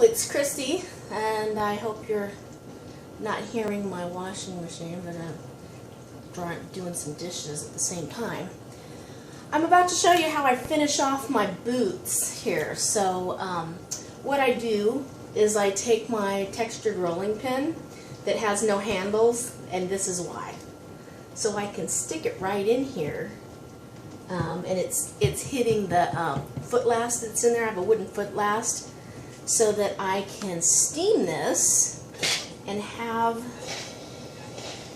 it's Christy, and I hope you're not hearing my washing machine, but I'm doing some dishes at the same time. I'm about to show you how I finish off my boots here. So what I do is I take my textured rolling pin that has no handles, and this is why. So I can stick it right in here, and it's hitting the foot last that's in there. I have a wooden foot last, so that I can steam this and have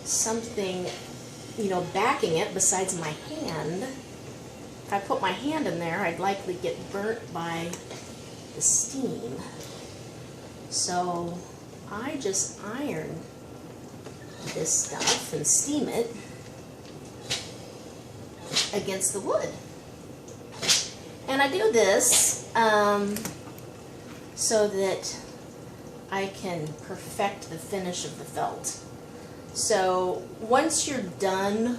something, you know, backing it besides my hand. If I put my hand in there, I'd likely get burnt by the steam. So I just iron this stuff and steam it against the wood. And I do this so that I can perfect the finish of the felt. So once you're done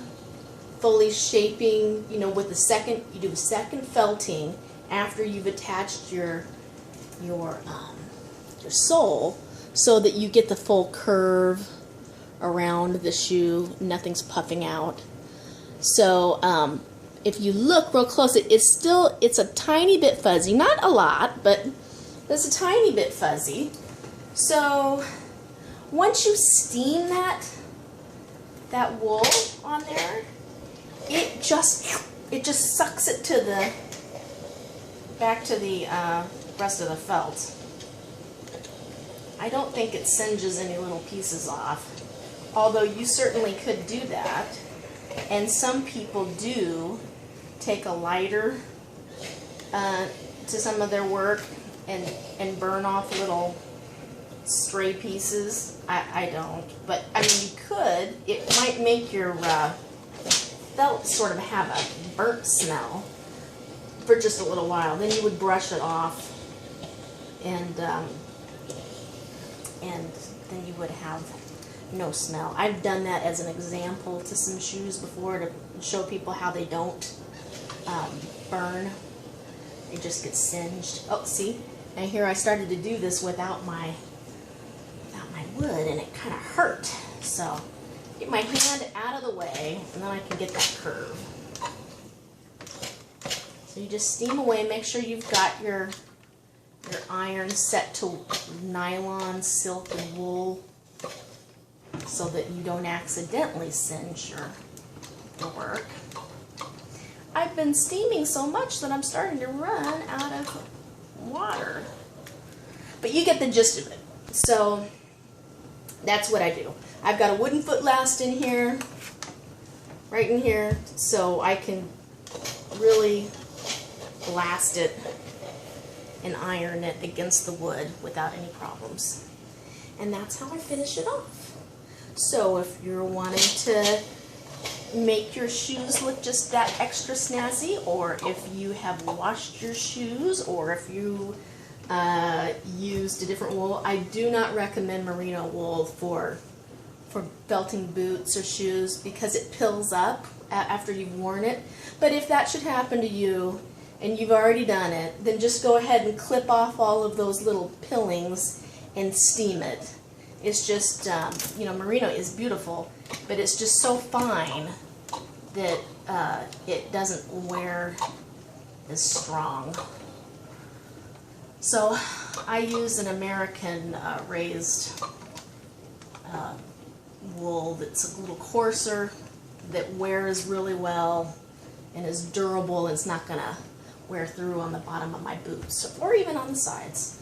fully shaping, you know, with the second, you do a second felting after you've attached your sole, so that you get the full curve around the shoe, nothing's puffing out. So if you look real close, it's a tiny bit fuzzy, not a lot, but it's a tiny bit fuzzy. So once you steam that wool on there, it just sucks it to back to the rest of the felt. I don't think it singes any little pieces off, although you certainly could do that. And some people do take a lighter to some of their work and burn off little stray pieces. I don't, but I mean, you could. It might make your felt sort of have a burnt smell for just a little while. Then you would brush it off, and then you would have no smell. I've done that as an example to some shoes before to show people how they don't burn. It just gets singed. Oh, see? And here I started to do this without my wood, and it kind of hurt. So get my hand out of the way, and then I can get that curve. So you just steam away. Make sure you've got your iron set to nylon, silk, and wool, so that you don't accidentally singe your work. I've been steaming so much that I'm starting to run out of water. But you get the gist of it. So that's what I do. I've got a wooden foot last in here, right in here, so I can really blast it and iron it against the wood without any problems. And that's how I finish it off. So if you're wanting to make your shoes look just that extra snazzy, or if you have washed your shoes, or if you used a different wool, I do not recommend merino wool for felting boots or shoes, because it pills up after you've worn it. But if that should happen to you and you've already done it, then just go ahead and clip off all of those little pillings and steam it. It's just, you know, merino is beautiful, but it's just so fine that it doesn't wear as strong. So I use an American raised wool that's a little coarser, that wears really well and is durable, and it's not going to wear through on the bottom of my boots or even on the sides.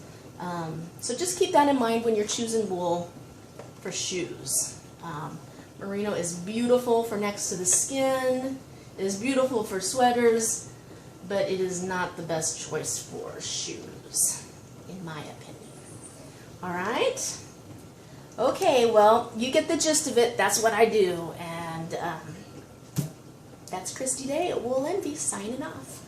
So just keep that in mind when you're choosing wool for shoes. Merino is beautiful for next to the skin. It is beautiful for sweaters, but it is not the best choice for shoes, in my opinion. All right? Okay, well, you get the gist of it. That's what I do. And that's Christy Day at Wool Envy signing off.